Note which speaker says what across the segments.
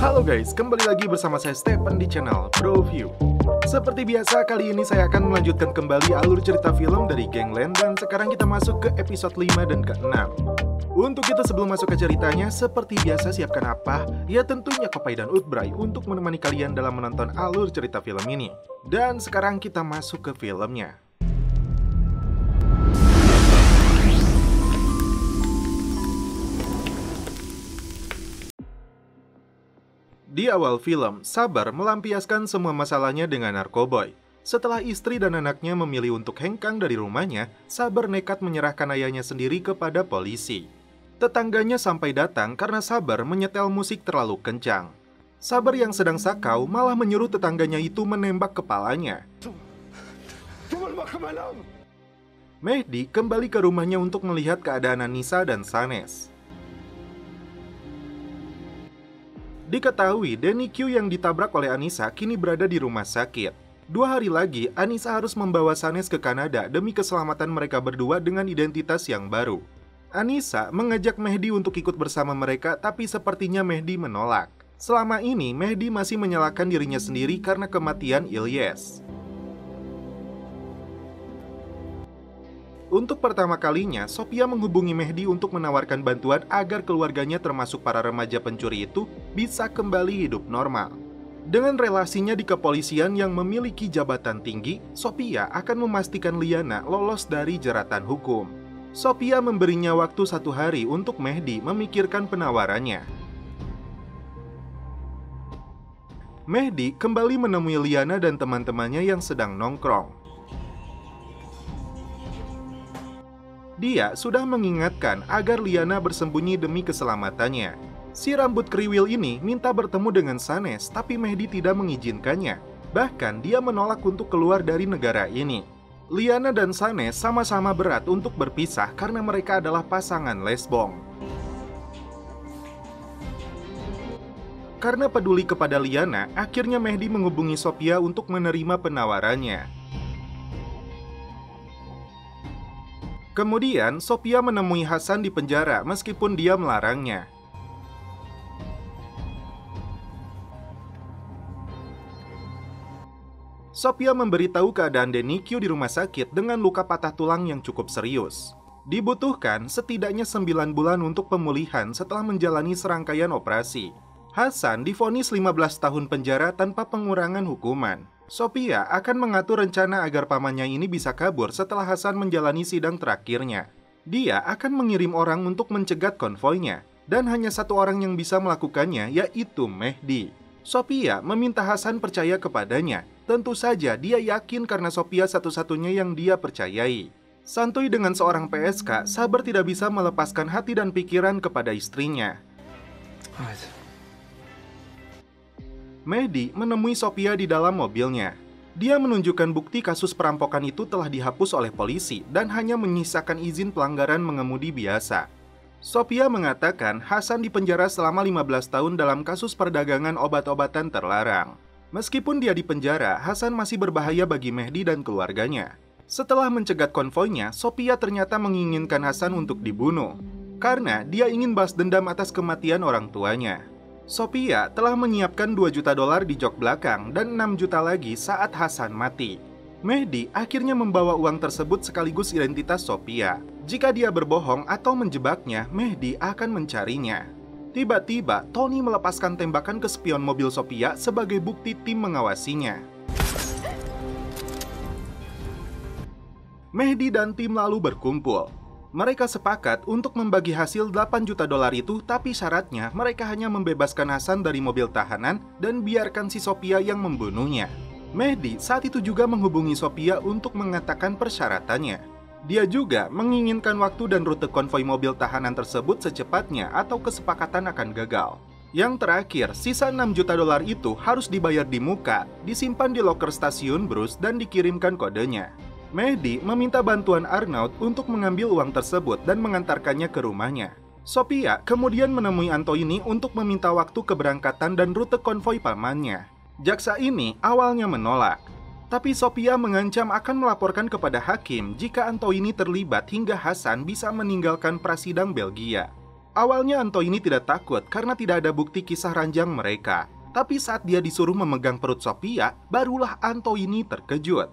Speaker 1: Halo guys, kembali lagi bersama saya Stephen di channel Broview. Seperti biasa, kali ini saya akan melanjutkan kembali alur cerita film dari Gangland. Dan sekarang kita masuk ke episode 5 dan ke-6. Untuk itu sebelum masuk ke ceritanya, seperti biasa siapkan apa? Ya tentunya Kopai dan Utbray untuk menemani kalian dalam menonton alur cerita film ini. Dan sekarang kita masuk ke filmnya. Di awal film, Sabar melampiaskan semua masalahnya dengan narkoboy. Setelah istri dan anaknya memilih untuk hengkang dari rumahnya, Sabar nekat menyerahkan ayahnya sendiri kepada polisi. Tetangganya sampai datang karena Sabar menyetel musik terlalu kencang. Sabar yang sedang sakau malah menyuruh tetangganya itu menembak kepalanya. Mehdi kembali ke rumahnya untuk melihat keadaan Anissa dan Sanes. Diketahui Danny Q yang ditabrak oleh Anissa kini berada di rumah sakit. 2 hari lagi, Anissa harus membawa Sanes ke Kanada demi keselamatan mereka berdua dengan identitas yang baru. Anissa mengajak Mehdi untuk ikut bersama mereka, tapi sepertinya Mehdi menolak. Selama ini, Mehdi masih menyalahkan dirinya sendiri karena kematian Ilyes. Untuk pertama kalinya, Sophia menghubungi Mehdi untuk menawarkan bantuan agar keluarganya termasuk para remaja pencuri itu bisa kembali hidup normal. Dengan relasinya di kepolisian yang memiliki jabatan tinggi, Sophia akan memastikan Liana lolos dari jeratan hukum. Sophia memberinya waktu 1 hari untuk Mehdi memikirkan penawarannya. Mehdi kembali menemui Liana dan teman-temannya yang sedang nongkrong. Dia sudah mengingatkan agar Liana bersembunyi demi keselamatannya. Si rambut kriwil ini minta bertemu dengan Sanes, tapi Mehdi tidak mengizinkannya. Bahkan dia menolak untuk keluar dari negara ini. Liana dan Sanes sama-sama berat untuk berpisah karena mereka adalah pasangan lesbong. Karena peduli kepada Liana, akhirnya Mehdi menghubungi Sophia untuk menerima penawarannya. Kemudian, Sophia menemui Hasan di penjara meskipun dia melarangnya. Sophia memberitahu keadaan Danny Q di rumah sakit dengan luka patah tulang yang cukup serius. Dibutuhkan setidaknya 9 bulan untuk pemulihan setelah menjalani serangkaian operasi. Hasan divonis 15 tahun penjara tanpa pengurangan hukuman. Sophia akan mengatur rencana agar pamannya ini bisa kabur setelah Hasan menjalani sidang terakhirnya. Dia akan mengirim orang untuk mencegat konvoinya, dan hanya 1 orang yang bisa melakukannya, yaitu Mehdi. Sophia meminta Hasan percaya kepadanya. Tentu saja dia yakin karena Sophia satu-satunya yang dia percayai. Santuy dengan seorang PSK, Sabar tidak bisa melepaskan hati dan pikiran kepada istrinya. Mehdi menemui Sophia di dalam mobilnya. Dia menunjukkan bukti kasus perampokan itu telah dihapus oleh polisi dan hanya menyisakan izin pelanggaran mengemudi biasa. Sophia mengatakan Hasan dipenjara selama 15 tahun dalam kasus perdagangan obat-obatan terlarang. Meskipun dia dipenjara, Hasan masih berbahaya bagi Mehdi dan keluarganya. Setelah mencegat konvoinya, Sophia ternyata menginginkan Hasan untuk dibunuh karena dia ingin balas dendam atas kematian orang tuanya. Sophia telah menyiapkan $2 juta di jok belakang dan 6 juta lagi saat Hasan mati. Mehdi akhirnya membawa uang tersebut sekaligus identitas Sophia. Jika dia berbohong atau menjebaknya, Mehdi akan mencarinya. Tiba-tiba, Tony melepaskan tembakan ke spion mobil Sophia sebagai bukti tim mengawasinya. Mehdi dan tim lalu berkumpul. Mereka sepakat untuk membagi hasil $8 juta itu, tapi syaratnya mereka hanya membebaskan Hasan dari mobil tahanan dan biarkan si Sophia yang membunuhnya. Mehdi saat itu juga menghubungi Sophia untuk mengatakan persyaratannya. Dia juga menginginkan waktu dan rute konvoi mobil tahanan tersebut secepatnya atau kesepakatan akan gagal. Yang terakhir, sisa $6 juta itu harus dibayar di muka, disimpan di loker stasiun Bruce dan dikirimkan kodenya. Mehdi meminta bantuan Arnaud untuk mengambil uang tersebut dan mengantarkannya ke rumahnya. Sophia kemudian menemui Antoini untuk meminta waktu keberangkatan dan rute konvoi pamannya. Jaksa ini awalnya menolak, tapi Sophia mengancam akan melaporkan kepada hakim jika Antoini terlibat hingga Hasan bisa meninggalkan prasidang Belgia. Awalnya Antoini tidak takut karena tidak ada bukti kisah ranjang mereka. Tapi saat dia disuruh memegang perut Sophia, barulah Antoini terkejut.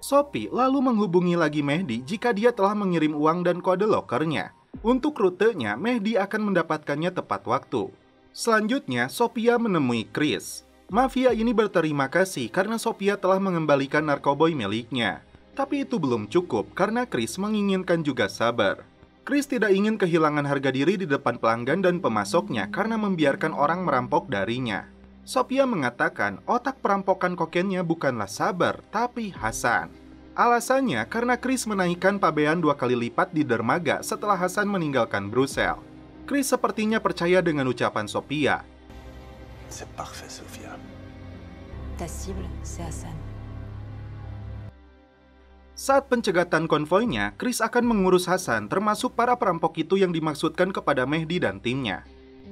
Speaker 1: Sophie lalu menghubungi lagi Mehdi jika dia telah mengirim uang dan kode lokernya. Untuk rutenya, Mehdi akan mendapatkannya tepat waktu. Selanjutnya, Sophia menemui Chris. Mafia ini berterima kasih karena Sophia telah mengembalikan narkoboy miliknya. Tapi itu belum cukup karena Chris menginginkan juga Sabar. Chris tidak ingin kehilangan harga diri di depan pelanggan dan pemasoknya karena membiarkan orang merampok darinya. Sophia mengatakan otak perampokan kokainnya bukanlah Sabar, tapi Hasan. Alasannya karena Chris menaikkan pabean 2 kali lipat di dermaga setelah Hasan meninggalkan Brussels. Chris sepertinya percaya dengan ucapan Sophia.
Speaker 2: C'est parfait, Sophia.
Speaker 3: Ta cible, c'est Hasan.
Speaker 1: Saat pencegatan konvoinya, Chris akan mengurus Hasan termasuk para perampok itu yang dimaksudkan kepada Mehdi dan timnya.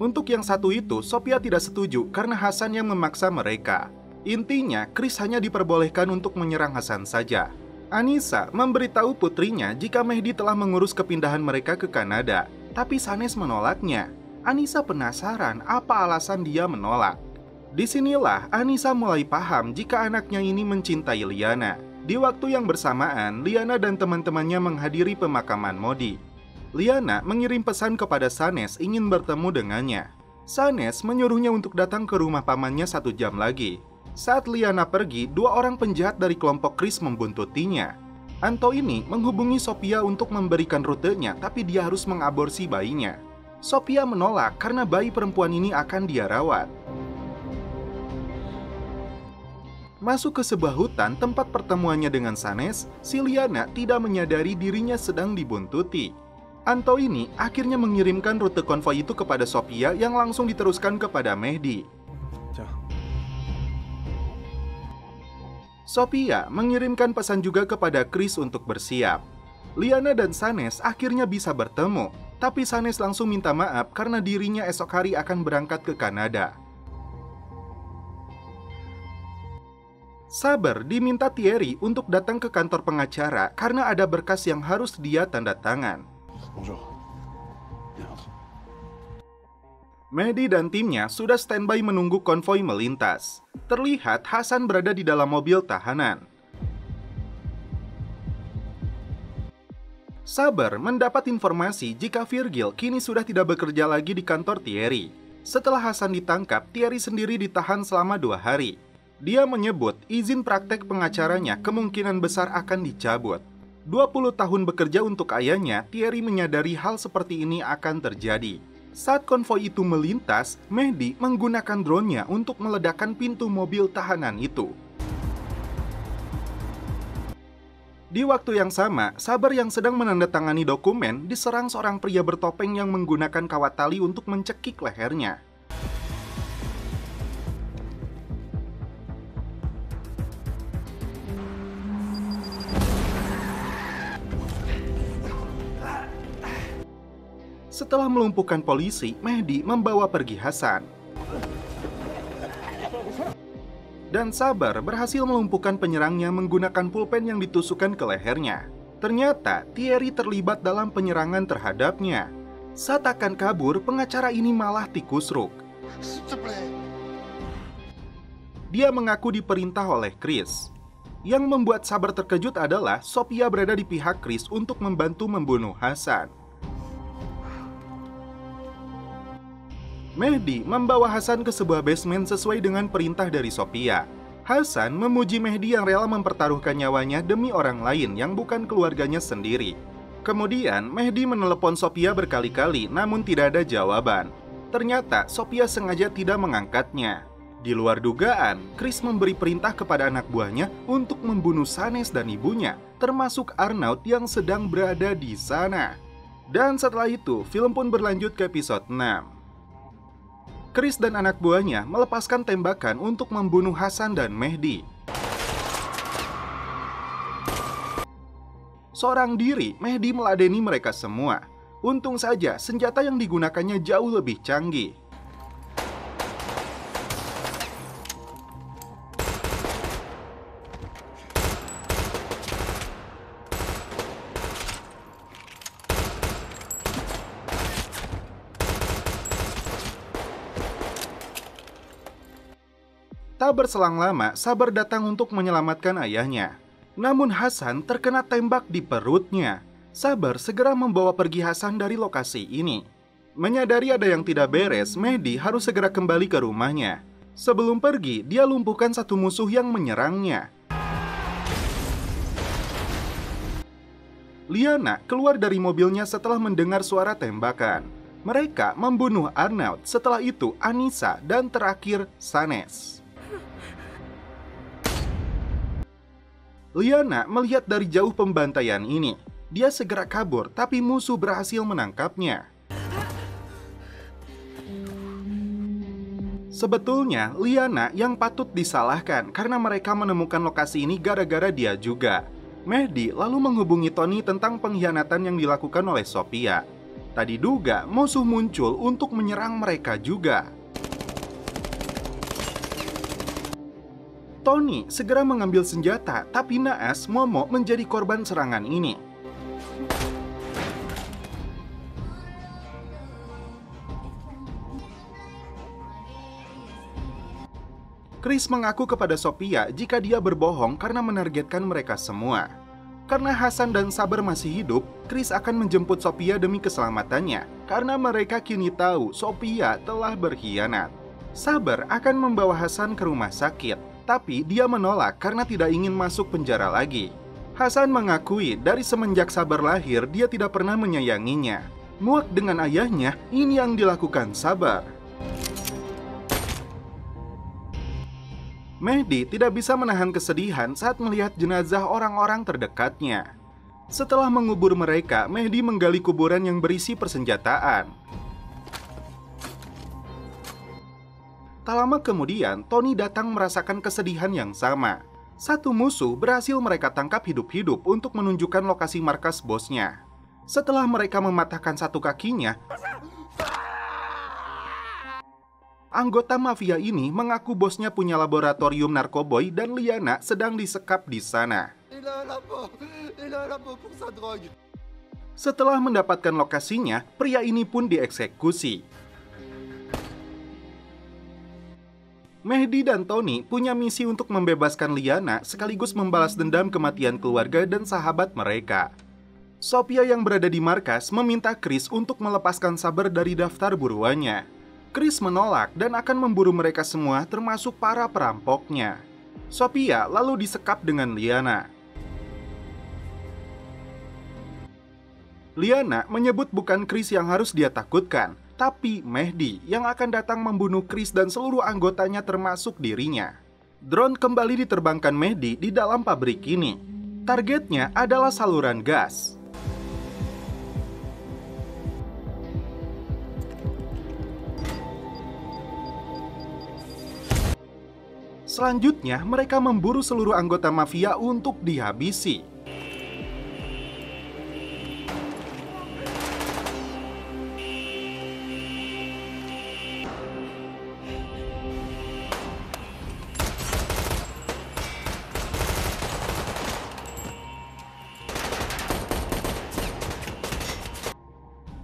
Speaker 1: Untuk yang satu itu, Sophia tidak setuju karena Hasan yang memaksa mereka. Intinya, Chris hanya diperbolehkan untuk menyerang Hasan saja. Anissa memberitahu putrinya jika Mehdi telah mengurus kepindahan mereka ke Kanada, tapi Sanes menolaknya. Anissa penasaran apa alasan dia menolak. Disinilah Anissa mulai paham jika anaknya ini mencintai Liana. Di waktu yang bersamaan, Liana dan teman-temannya menghadiri pemakaman Modi. Liana mengirim pesan kepada Sanes ingin bertemu dengannya. Sanes menyuruhnya untuk datang ke rumah pamannya 1 jam lagi. Saat Liana pergi, 2 orang penjahat dari kelompok Chris membuntutinya. Antoini menghubungi Sophia untuk memberikan rutenya, tapi dia harus mengaborsi bayinya. Sophia menolak karena bayi perempuan ini akan dia rawat. Masuk ke sebuah hutan tempat pertemuannya dengan Sanes, si Liana tidak menyadari dirinya sedang dibuntuti. Antoini akhirnya mengirimkan rute konvoi itu kepada Sophia yang langsung diteruskan kepada Mehdi. Sophia mengirimkan pesan juga kepada Chris untuk bersiap. Liana dan Sanes akhirnya bisa bertemu, tapi Sanes langsung minta maaf karena dirinya esok hari akan berangkat ke Kanada. Sabar diminta Thierry untuk datang ke kantor pengacara karena ada berkas yang harus dia tanda tangan.
Speaker 2: Bonjour.
Speaker 1: Mehdi dan timnya sudah standby menunggu konvoi melintas. Terlihat Hasan berada di dalam mobil tahanan. Sabar mendapat informasi jika Virgil kini sudah tidak bekerja lagi di kantor Thierry. Setelah Hasan ditangkap, Thierry sendiri ditahan selama 2 hari. Dia menyebut izin praktek pengacaranya kemungkinan besar akan dicabut. 20 tahun bekerja untuk ayahnya, Thierry menyadari hal seperti ini akan terjadi. Saat konvoi itu melintas, Mehdi menggunakan drone-nya untuk meledakkan pintu mobil tahanan itu. Di waktu yang sama, Sabar yang sedang menandatangani dokumen diserang seorang pria bertopeng yang menggunakan kawat tali untuk mencekik lehernya. Setelah melumpuhkan polisi, Mehdi membawa pergi Hasan. Dan Sabar berhasil melumpuhkan penyerangnya menggunakan pulpen yang ditusukkan ke lehernya. Ternyata Thierry terlibat dalam penyerangan terhadapnya. Saat akan kabur, pengacara ini malah tikusruk. Dia mengaku diperintah oleh Chris. Yang membuat Sabar terkejut adalah Sophia berada di pihak Chris untuk membantu membunuh Hasan. Mehdi membawa Hasan ke sebuah basement sesuai dengan perintah dari Sophia. Hasan memuji Mehdi yang rela mempertaruhkan nyawanya demi orang lain yang bukan keluarganya sendiri. Kemudian, Mehdi menelepon Sophia berkali-kali namun tidak ada jawaban. Ternyata, Sophia sengaja tidak mengangkatnya. Di luar dugaan, Chris memberi perintah kepada anak buahnya untuk membunuh Sanes dan ibunya, termasuk Arnaud yang sedang berada di sana. Dan setelah itu, film pun berlanjut ke episode 6. Chris dan anak buahnya melepaskan tembakan untuk membunuh Seorang diri, Mehdi meladeni mereka semua. Untung saja senjata yang digunakannya jauh lebih canggih. Tak berselang lama, Sabar datang untuk menyelamatkan ayahnya. Namun Hasan terkena tembak di perutnya. Sabar segera membawa pergi Hasan dari lokasi ini. Menyadari ada yang tidak beres, Mehdi harus segera kembali ke rumahnya. Sebelum pergi, dia lumpuhkan satu musuh yang menyerangnya. Liana keluar dari mobilnya setelah mendengar suara tembakan. Mereka membunuh Arnaud, setelah itu Anissa, dan terakhir Sanes. Liana melihat dari jauh pembantaian ini. Dia segera kabur, tapi musuh berhasil menangkapnya. Sebetulnya, Liana yang patut disalahkan karena mereka menemukan lokasi ini gara-gara dia juga. Mehdi lalu menghubungi Tony tentang pengkhianatan yang dilakukan oleh Sophia. Tadi diduga musuh muncul untuk menyerang mereka juga. Tony segera mengambil senjata, tapi naas Momo menjadi korban serangan ini. Chris mengaku kepada Sophia jika dia berbohong karena menargetkan mereka semua. Karena Hasan dan Sabar masih hidup, Chris akan menjemput Sophia demi keselamatannya, karena mereka kini tahu Sophia telah berkhianat. Sabar akan membawa Hasan ke rumah sakit, tapi dia menolak karena tidak ingin masuk penjara lagi. Hasan mengakui dari semenjak Sabar lahir, dia tidak pernah menyayanginya. Muak dengan ayahnya, ini yang dilakukan Sabar. Mehdi tidak bisa menahan kesedihan saat melihat jenazah orang-orang terdekatnya. Setelah mengubur mereka, Mehdi menggali kuburan yang berisi persenjataan. Tak lama kemudian, Tony datang merasakan kesedihan yang sama. Satu musuh berhasil mereka tangkap hidup-hidup untuk menunjukkan lokasi markas bosnya. Setelah mereka mematahkan satu kakinya, anggota mafia ini mengaku bosnya punya laboratorium narkoboy dan Liana sedang disekap di sana. Setelah mendapatkan lokasinya, pria ini pun dieksekusi. Mehdi dan Tony punya misi untuk membebaskan Liana sekaligus membalas dendam kematian keluarga dan sahabat mereka. Sophia yang berada di markas meminta Chris untuk melepaskan Sabar dari daftar buruannya. Chris menolak dan akan memburu mereka semua termasuk para perampoknya. Sophia lalu disekap dengan Liana. Liana menyebut bukan Chris yang harus dia takutkan, tapi Mehdi yang akan datang membunuh Chris dan seluruh anggotanya termasuk dirinya. Drone kembali diterbangkan Mehdi di dalam pabrik ini. Targetnya adalah saluran gas. Selanjutnya, mereka memburu seluruh anggota mafia untuk dihabisi.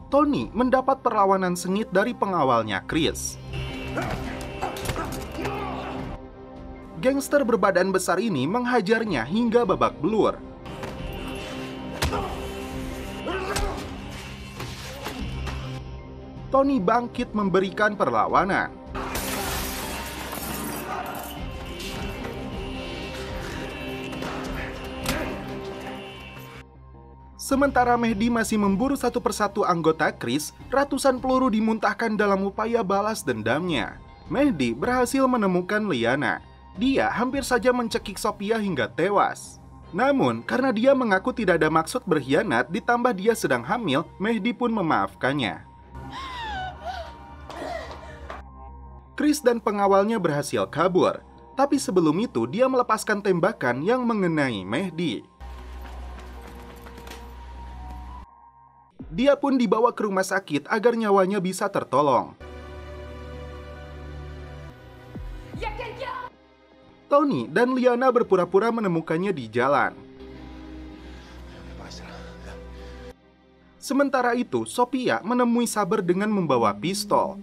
Speaker 1: Tony mendapat perlawanan sengit dari pengawalnya Chris. Gangster berbadan besar ini menghajarnya hingga babak belur. Tony bangkit memberikan perlawanan. Sementara Mehdi masih memburu satu persatu anggota Chris, ratusan peluru dimuntahkan dalam upaya balas dendamnya. Mehdi berhasil menemukan Liana. Dia hampir saja mencekik Sophia hingga tewas. Namun, karena dia mengaku tidak ada maksud berkhianat, ditambah dia sedang hamil, Mehdi pun memaafkannya. Chris dan pengawalnya berhasil kabur, tapi sebelum itu dia melepaskan tembakan yang mengenai Mehdi. Dia pun dibawa ke rumah sakit agar nyawanya bisa tertolong. Tony dan Liana berpura-pura menemukannya di jalan. Sementara itu, Sophia menemui Saber dengan membawa pistol.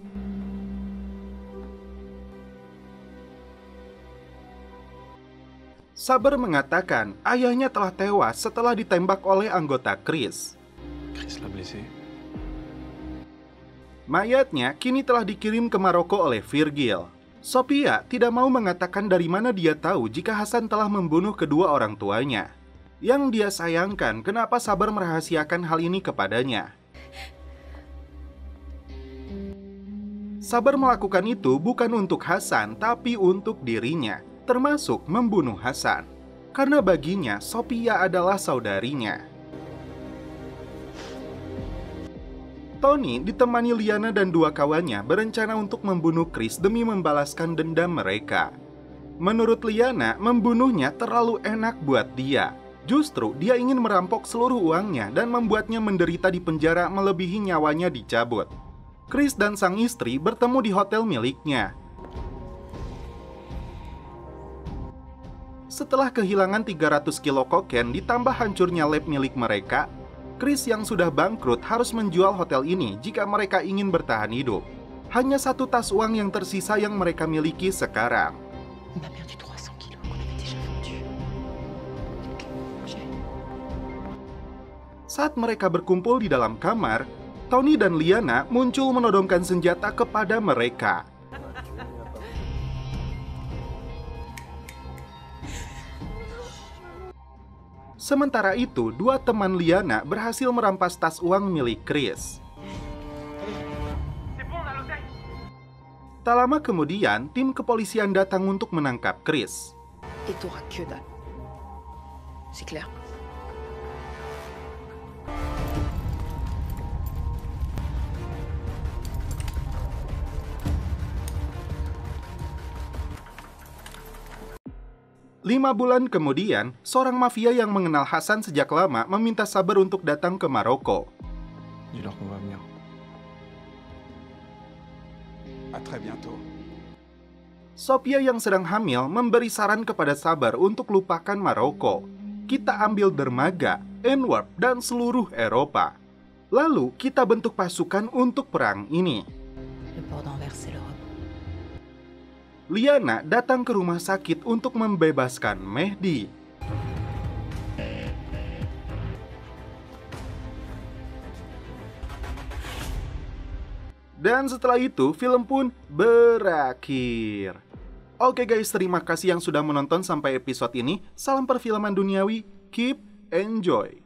Speaker 1: Saber mengatakan ayahnya telah tewas setelah ditembak oleh anggota Chris.
Speaker 2: Chris l'a blessé.
Speaker 1: Mayatnya kini telah dikirim ke Maroko oleh Virgil. Sophia tidak mau mengatakan dari mana dia tahu jika Hasan telah membunuh kedua orang tuanya. Yang dia sayangkan kenapa Saber merahasiakan hal ini kepadanya. Saber melakukan itu bukan untuk Hasan, tapi untuk dirinya, termasuk membunuh Hasan. Karena baginya, Sophia adalah saudarinya. Tony ditemani Liana dan dua kawannya berencana untuk membunuh Chris demi membalaskan dendam mereka. Menurut Liana, membunuhnya terlalu enak buat dia. Justru dia ingin merampok seluruh uangnya dan membuatnya menderita di penjara melebihi nyawanya dicabut. Chris dan sang istri bertemu di hotel miliknya. Setelah kehilangan 300 kilo kokain ditambah hancurnya lab milik mereka, Chris yang sudah bangkrut harus menjual hotel ini jika mereka ingin bertahan hidup. Hanya satu tas uang yang tersisa yang mereka miliki sekarang.
Speaker 3: On a perdu 300 kilos qu'on avait déjà vendus.
Speaker 1: Saat mereka berkumpul di dalam kamar, Tony dan Liana muncul menodongkan senjata kepada mereka. Sementara itu, dua teman Liana berhasil merampas tas uang milik Chris. Tak lama kemudian, tim kepolisian datang untuk menangkap Chris.
Speaker 3: Et t'auras que dalle. C'est clair.
Speaker 1: Lima bulan kemudian, seorang mafia yang mengenal Hasan sejak lama meminta Saber untuk datang ke Maroko.
Speaker 2: Dis-leur qu'on va venir. À très bientôt.
Speaker 1: Sophia yang sedang hamil memberi saran kepada Saber untuk lupakan Maroko. Kita ambil dermaga, Antwerp, dan seluruh Eropa. Lalu kita bentuk pasukan untuk perang ini.
Speaker 3: Le port d'Anvers, c'est l'Europe.
Speaker 1: Liana datang ke rumah sakit untuk membebaskan Mehdi. Dan setelah itu, film pun berakhir. Oke guys, terima kasih yang sudah menonton sampai episode ini. Salam perfilman duniawi, keep enjoy.